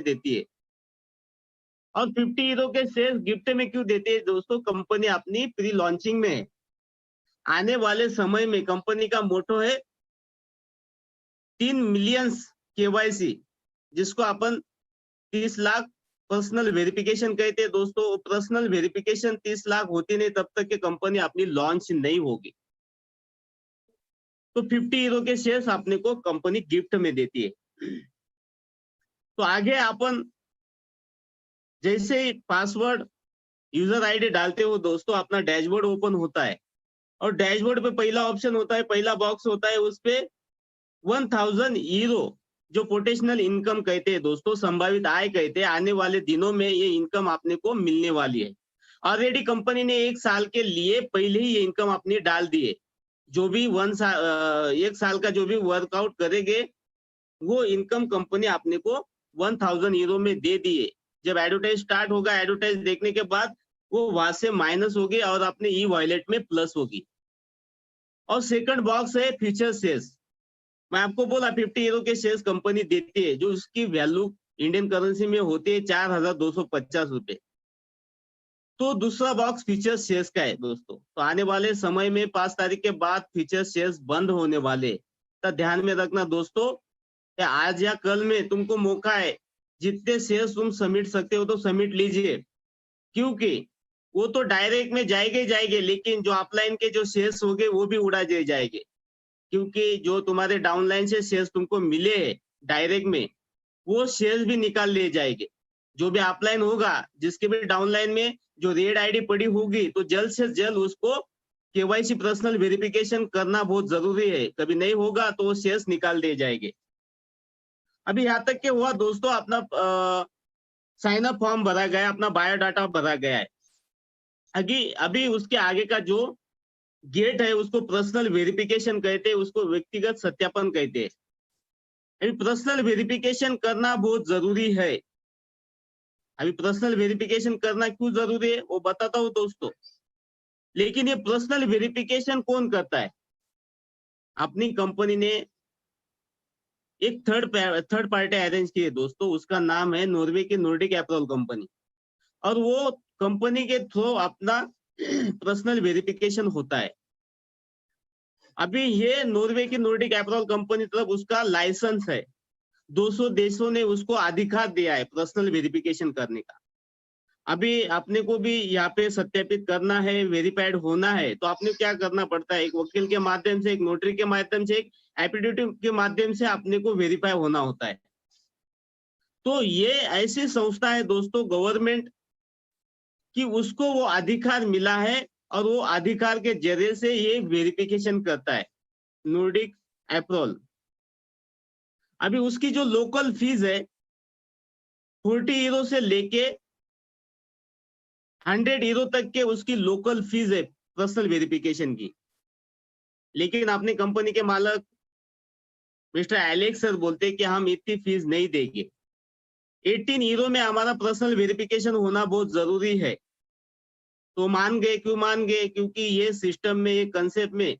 देती है। और 50 हीरो के शेयर गिफ्ट में क्यों देती है दोस्तों? कंपनी अपनी प्री लॉन्चिंग में आने वाले समय में कंपनी का मोटो है 3 मिलियंस केवाईसी, जिसको अपन 30 लाख पर्सनल वेरिफिकेशन कहते हैं दोस्तों। पर्सनल वेरिफिकेशन 30 लाख होती नहीं तब तक कि कंपनी अपनी लॉन्च नहीं होगी। तो 50 हीरो के शेयर्स आपने को कंपनी गिफ्ट में देती है। तो आगे अपन जैसे ही पासवर्ड यूजर आईडी डालते हो दोस्तों, अपना डैशबोर्ड ओपन होता है और डैशबोर्ड पे पहला ऑप्शन होता है, पहला बॉक्स होता है, उस पे 1000 हीरो जो पोटेंशियल इनकम कहते हैं दोस्तों, संभावित आय कहते हैं। आने वाले दिनों में ये इनकम आपने को मिलने वाली है। ऑलरेडी कंपनी ने 1 साल के लिए पहले ही ये इनकम अपनी डाल दी है। जो भी 1 साल का जो भी वर्कआउट करेंगे वो इनकम कंपनी आपने को 1000 हीरो में दे दी है। जब एडवर्टाइज स्टार्ट होगा, एडवर्टाइज देखने के बाद वो वहां से माइनस होगी और अपने ई वॉलेट में प्लस होगी। और सेकंड बॉक्स है फ्यूचर शेयर्स। मैं आपको बोला 50 हीरो के शेयर्स कंपनी देती है, जो उसकी वैल्यू इंडियन करेंसी में होती है 4250 रुपए। तो दूसरा बॉक्स फ्यूचर शेयर्स का है दोस्तों। तो आने वाले समय में 5 तारीख के बाद फ्यूचर शेयर्स बंद होने वाले, तो ध्यान में रखना दोस्तों। आज या कल में तुमको मौका है, जितने शेयर्स तुम सबमिट सकते हो तो सबमिट लीजिए, क्योंकि वो तो डायरेक्ट में जाएंगे ही जाएंगे, लेकिन जो अपलाइन के जो शेयर्स होंगे वो भी उड़ा दिए जाएंगे। क्योंकि जो तुम्हारे डाउनलाइन से शेयर्स तुमको मिले डायरेक्ट में, वो शेयर्स भी निकाल लिए जाएंगे। जो भी अपलाइन होगा, जिसके भी डाउनलाइन में जो रेड आईडी पड़ी होगी, तो जल्द से जल्द उसको केवाईसी पर्सनल वेरिफिकेशन करना बहुत जरूरी है। कभी नहीं होगा तो वो शेयर्स निकाल दिए जाएंगे। अभी यहाँ तक के हुआ दोस्तों, अपना साइन अप फॉर्म भरा गया, अपना बायोडाटा भरा गया है। अभी उसके आगे का जो गेट है उसको पर्सनल वेरिफिकेशन कहते हैं, उसको व्यक्तिगत सत्यापन कहते हैं। अभी पर्सनल वेरिफिकेशन करना बहुत जरूरी है। अभी पर्सनल वेरिफिकेशन करना क्यों जरूरी है वो बताता हूँ दोस्तों। लेकिन ये पर्सनल वेरिफिकेशन कौन करता है? अपनी कंपनी ने एक थर्ड पार्टी अरेंज की है दोस्तों, उसका नाम है नॉर्वे की नॉर्डिक अपैरल कंपनी। और वो कंपनी के थ्रू अपना पर्सनल वेरिफिकेशन होता है। अभी ये नॉर्वे की नॉर्डिक अपैरल कंपनी तरफ उसका लाइसेंस है, 200 देशों ने उसको अधिकार दिया है पर्सनल वेरिफिकेशन करने का। अभी आपने को भी यहाँ पे सत्यापित करना है, वेरीफाइड होना है, तो आपने क्या करना पड़ता है? एक वकील के माध्यम से, एक नोटरी के माध्यम से, एक एफिडेविट के माध्यम से आपने को वेरीफाई होना होता है। तो ये ऐसी संस्था है दोस्तों गवर्नमेंट कि उसको वो अधिकार मिला है और वो अधिकार के जरिए से ये वेरिफिकेशन करता है, नॉर्डिक अपैरल। अभी उसकी जो लोकल फीस है 40 यूरो से लेके 100 यूरो तक के उसकी लोकल फीस है पर्सनल वेरिफिकेशन की। लेकिन अपनी कंपनी के मालक मिस्टर एलेक्स सर बोलते हैं कि हम इतनी फीस नहीं देंगे। 18 यूरो में हमारा पर्सनल वेरिफिकेशन होना बहुत जरूरी है। तो मान गए, क्यों मान गए? क्योंकि ये सिस्टम में, ये कंसेप्ट में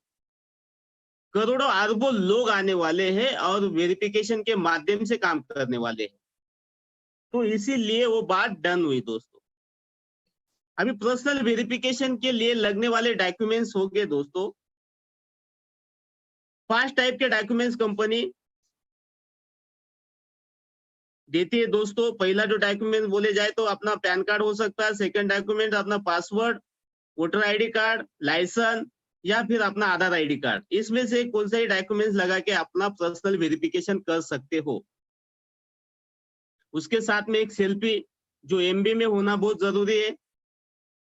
करोड़ों अरबों लोग आने वाले हैं और वेरिफिकेशन के माध्यम से काम करने वाले हैं। तो इसीलिए वो बात डन हुई दोस्तों। अभी पर्सनल वेरिफिकेशन के लिए लगने वाले डॉक्यूमेंट्स हो गए दोस्तों। 5 टाइप के डॉक्यूमेंट्स कंपनी देती है दोस्तों। पहला जो डॉक्यूमेंट बोले जाए तो अपना पैन कार्ड हो सकता है। सेकंड डॉक्यूमेंट अपना password, voter ID card, licence या फिर अपना आधार आईडी कार्ड। इसमें से कौन सा ही डॉक्यूमेंट्स लगा के अपना पर्सनल वेरिफिकेशन कर सकते हो। उसके साथ में एक सेल्फी जो एमबी में होना बहुत जरूरी है,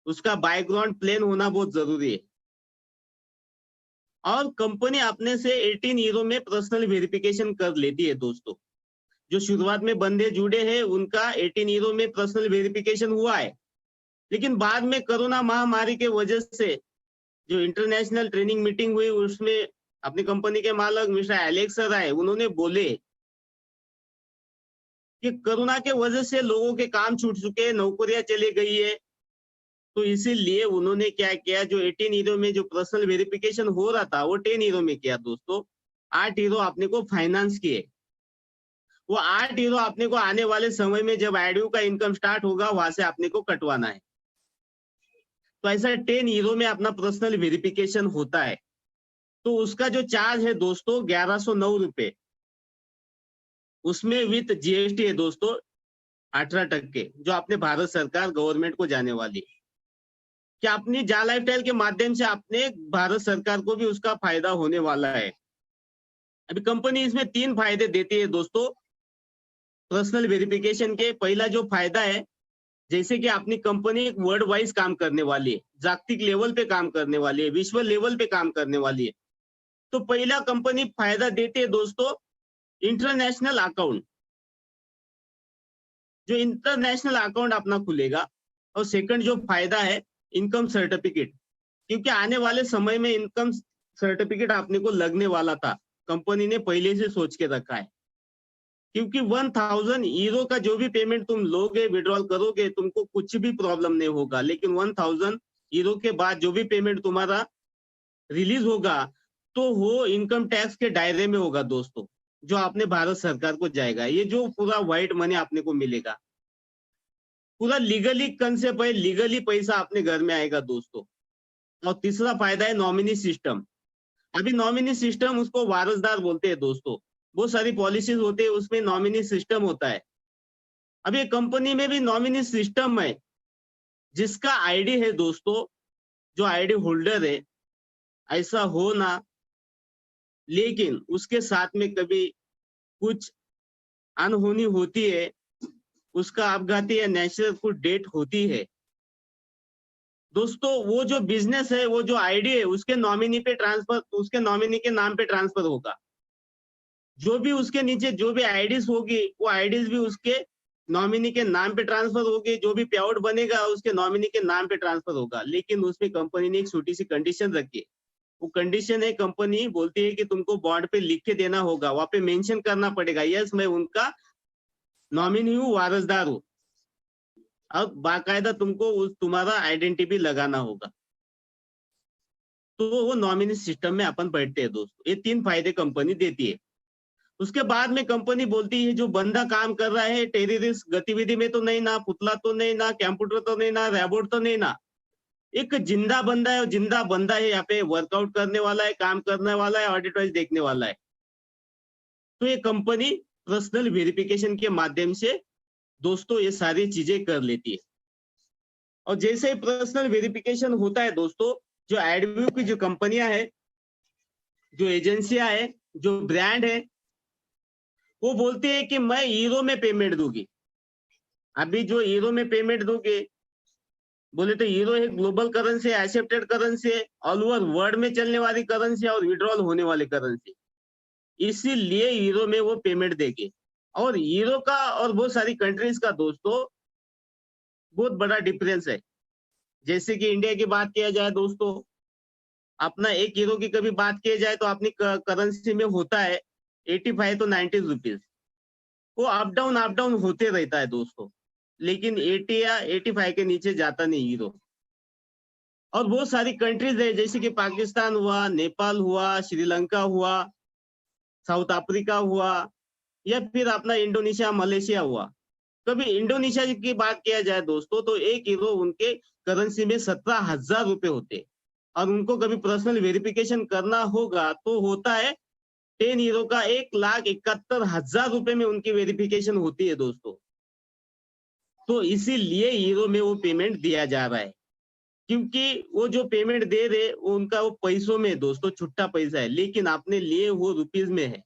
उसका बैकग्राउंड प्लेन होना बहुत जरूरी है। और कंपनी अपने से 18 यूरो में पर्सनल वेरिफिकेशन कर लेती है दोस्तों। जो शुरुआत में बंदे जुड़े हैं उनका 18 यूरो में पर्सनल वेरिफिकेशन हुआ है, लेकिन बाद में कोरोना महामारी के वजह से जो इंटरनेशनल ट्रेनिंग मीटिंग हुई उसमें अपनी कंपनी के मालक मिस्टर एलेक्स सर आए। उन्होंने बोले कि कोरोना के वजह से लोगों के काम छूट चुके हैं, नौकरियां चली गई है। तो इसीलिए उन्होंने क्या किया, जो 18 यूरो में जो पर्सनल वेरिफिकेशन हो रहा था वो 10 यूरो में किया दोस्तों। 8 यूरो आपने को फाइनेंस किए। वो 8 हीरो आपने को आने वाले समय में जब एडयू का इनकम स्टार्ट होगा वहां से आपने को कटवाना है। तो ऐसा 10 हीरो में अपना पर्सनल वेरिफिकेशन होता है। तो उसका जो चार्ज है दोस्तों 1109 रुपए, उसमें विथ जीएसटी है दोस्तों 18% जो आपने भारत सरकार गवर्नमेंट को जाने वाली है। क्या अपनी जा लाइफस्टाइल के माध्यम से आपने भारत सरकार को भी उसका फायदा होने वाला है। अभी कंपनी इसमें 3 फायदे देती है दोस्तों पर्सनल वेरिफिकेशन के। पहला जो फायदा है, जैसे कि अपनी कंपनी एक वर्ल्ड वाइज काम करने वाली है, जागतिक लेवल पे काम करने वाली है, विश्व लेवल पे काम करने वाली है। तो पहला कंपनी फायदा देती है दोस्तों इंटरनेशनल अकाउंट, जो इंटरनेशनल अकाउंट अपना खुलेगा। और सेकंड जो फायदा है इनकम सर्टिफिकेट, क्योंकि आने वाले समय में इनकम सर्टिफिकेट आपने को लगने वाला था, कंपनी ने पहले से सोच के रखा है। क्योंकि 1000 हीरो का जो भी पेमेंट तुम लोगे विड्रॉल करोगे तुमको कुछ भी प्रॉब्लम नहीं होगा, लेकिन 1000 हीरो के बाद जो भी पेमेंट तुम्हारा रिलीज होगा तो वो इनकम टैक्स के दायरे में होगा दोस्तों, जो आपने भारत सरकार को जाएगा। ये जो पूरा व्हाइट मनी आपने को मिलेगा, पूरा लीगली कंसेप्ट है, लीगली पैसा अपने घर में आएगा दोस्तों। और तीसरा फायदा है नॉमिनी सिस्टम। अभी नॉमिनी सिस्टम उसको वारसदार बोलते हैं दोस्तों, बहुत सारी पॉलिसीज होते हैं उसमें नॉमिनी सिस्टम होता है। अब ये कंपनी में भी नॉमिनी सिस्टम है, जिसका आईडी है दोस्तों, जो आईडी होल्डर है, ऐसा हो ना, लेकिन उसके साथ में कभी कुछ अनहोनी होती है, उसका आपघाती या नेचुरल कुछ डेट होती है दोस्तों, वो जो बिजनेस है, वो जो आईडी है, उसके नॉमिनी पे ट्रांसफर, उसके नॉमिनी के नाम पे ट्रांसफर होगा। जो भी उसके नीचे जो भी आईडीज होगी, वो आईडीज भी उसके नॉमिनी के नाम पे ट्रांसफर होगी। जो भी पे आउट बनेगा उसके नॉमिनी के नाम पे ट्रांसफर होगा। लेकिन उसमें कंपनी ने एक छोटी सी कंडीशन रखी है। वो कंडीशन है, कंपनी बोलती है कि तुमको बॉन्ड पे लिख के देना होगा, वहां पे मेंशन करना पड़ेगा, यस मैं उनका नॉमिनी हूँ, वारसदार हूँ। अब बाकायदा तुमको उस तुम्हारा आइडेंटिटी लगाना होगा। तो वो नॉमिनी सिस्टम में अपन बैठते हैं दोस्तों। ये 3 फायदे कंपनी देती है। उसके बाद में कंपनी बोलती है जो बंदा काम कर रहा है टेररिस्ट गतिविधि में तो नहीं ना, पुतला तो नहीं ना, कंप्यूटर तो नहीं ना, रोबोट तो नहीं ना, एक जिंदा बंदा है, जिंदा बंदा है, यहाँ पे वर्कआउट करने वाला है, काम करने वाला है, ऑडिट वाइज देखने वाला है। तो ये कंपनी पर्सनल वेरिफिकेशन के माध्यम से दोस्तों ये सारी चीजें कर लेती है। और जैसे ही पर्सनल वेरिफिकेशन होता है दोस्तों, जो एडव्यू की जो कंपनियां है, जो एजेंसियां है, जो ब्रांड है, वो बोलते हैं कि मैं हीरो में पेमेंट दूंगी। अभी जो हीरो में पेमेंट दूंगी, बोले तो हीरो एक global currency, accepted currency, all over world में चलने वाली करेंसी और विड्रॉल होने वाली करेंसी, इसीलिए हीरो में वो पेमेंट देगी। और हीरो का और बहुत सारी कंट्रीज का दोस्तों बहुत बड़ा डिफरेंस है। जैसे कि इंडिया की बात किया जाए दोस्तों, अपना एक हीरो की कभी बात किया जाए तो अपनी करेंसी में होता है 85 तो 90 रुपीज। वो अप डाउन होते रहता है दोस्तों, लेकिन 80 या 85 के नीचे जाता नहीं हीरो। और बहुत सारी कंट्रीज है, जैसे कि पाकिस्तान हुआ, नेपाल हुआ, श्रीलंका हुआ, साउथ अफ्रीका हुआ, या फिर अपना इंडोनेशिया, मलेशिया हुआ। कभी इंडोनेशिया की बात किया जाए दोस्तों, तो एक हीरो उनके करेंसी में 17,000 रुपए होते, और उनको कभी पर्सनल वेरिफिकेशन करना होगा तो होता है 10 हीरो का 1,71,000 रुपए में उनकी वेरिफिकेशन होती है दोस्तों। तो इसीलिए हीरो में वो पेमेंट दिया जा रहा है, क्योंकि वो जो पेमेंट दे रहे वो उनका वो पैसों में दोस्तों, छुट्टा पैसा है, लेकिन आपने लिए वो रुपीज में है,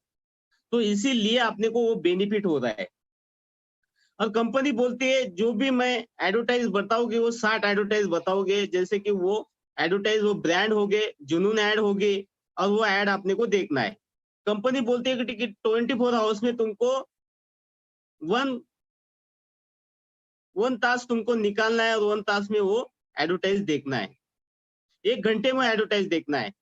तो इसीलिए आपने को वो बेनिफिट हो रहा है। और कंपनी बोलती है जो भी मैं एडवर्टाइज बताओगे वो 60 एडवर्टाइज बताओगे, जैसे कि वो एडवर्टाइज वो ब्रांड हो गए, जुनून ऐड हो गई, और वो ऐड आपने को देखना है। कंपनी बोलती है कि 24 आवर्स में तुमको वन तास तुमको निकालना है, और 1 तास में वो एडवर्टाइज देखना है, 1 घंटे में एडवर्टाइज देखना है।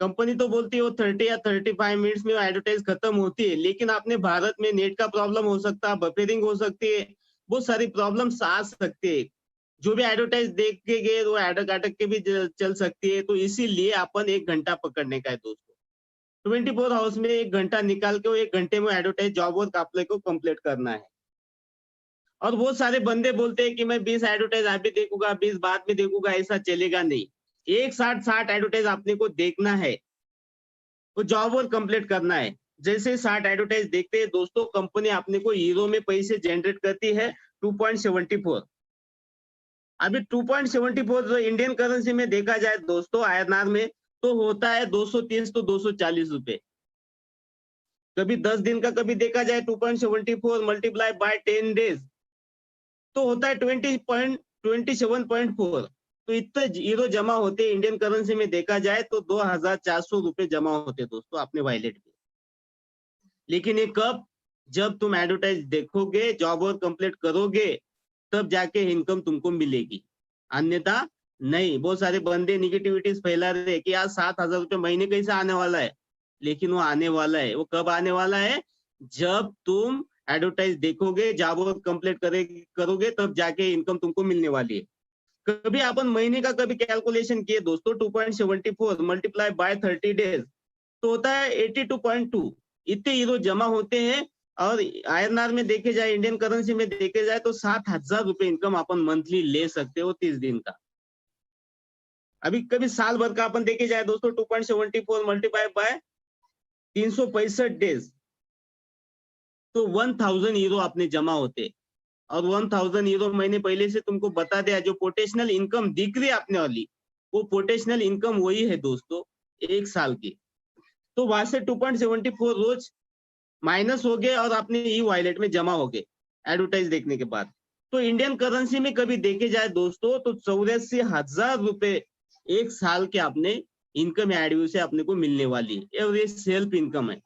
कंपनी तो बोलती है वो 30 या 35 मिनट्स में एडवर्टाइज खत्म होती है, लेकिन अपने भारत में नेट का प्रॉब्लम हो सकता है, बफरिंग हो सकती है, बहुत सारी प्रॉब्लम्स आ सकती है। जो भी एडवर्टाइज देख के गए वो अटक अटक के भी चल सकती है। तो इसीलिए अपन 1 घंटा पकड़ने का है दोस्तों। 24 आवर्स में 1 घंटा निकाल के वो 1 घंटे में एडवर्टाइज जॉब वर्क आप लोग को कंप्लीट करना है। और बहुत सारे बंदे बोलते हैं कि मैं 20 एडवर्टाइज अभी देखूंगा, 20 बाद में देखूंगा, ऐसा चलेगा नहीं। एक साथ 60 एडवर्टाइज आपने को देखना है, वो जॉब वर्क कंप्लीट करना है। जैसे 60 एडवर्टाइज देखते हैं दोस्तों, कंपनी आपने को यूरो में पैसे जनरेट करती है 2.74। अभी 2.74 जो इंडियन करेंसी में देखा जाए दोस्तों आईएनआर में, तो होता है 230 तो 240 रुपए। कभी 10 दिन का कभी देखा जाए 2.74 मल्टीप्लाई बाय 10 डेज तो होता है 27.4। तो इतने यूरो जमा होते इंडियन करेंसी में देखा जाए तो 2400 रुपए जमा होते दोस्तों अपने वॉलेट में। लेकिन ये कब, जब तुम एडवर्टाइज देखोगे, जॉब वर्क कंप्लीट करोगे, तब जाके इनकम तुमको मिलेगी, अन्यथा नहीं। बहुत सारे बंदे निगेटिविटीज फैला रहे हैं कि यार 7,000 रुपए महीने कैसे आने वाला है, लेकिन वो आने वाला है। वो कब आने वाला है, जब तुम एडवर्टाइज देखोगे, जॉब वर्क कंप्लीट करोगे, तब जाके इनकम तुमको मिलने वाली है। कभी अपन महीने का कभी कैलकुलेशन किए दोस्तों, 2.74 मल्टीप्लाई बाय 30 डेज तो होता है 82.2। इतने यूरो जमा होते हैं। और आईएनआर में देखे जाए, इंडियन करेंसी में देखे जाए तो 7,000 रुपए इनकम अपन मंथली ले सकते हो 30 दिन का। अभी कभी साल भर का अपन देखे जाए दोस्तों, 2.74 मल्टीप्लाई बाय 365 डेज तो 1000 यूरो अपने जमा होते। और 1000 यूरो मैंने पहले से तुमको बता दिया, जो पोटेंशियल इनकम दिख रही है अपने वाली, वो पोटेंशियल इनकम वही है दोस्तों 1 साल की। तो वहां से 2.74 रोज माइनस हो गए और अपने ई वॉलेट में जमा हो गए एडवर्टाइज देखने के बाद। तो इंडियन करेंसी में कभी देखे जाए दोस्तों तो 84,000 रुपए 1 साल के अपने इनकम एडव्यू से अपने को मिलने वाली है, और ये सेल्फ इनकम है।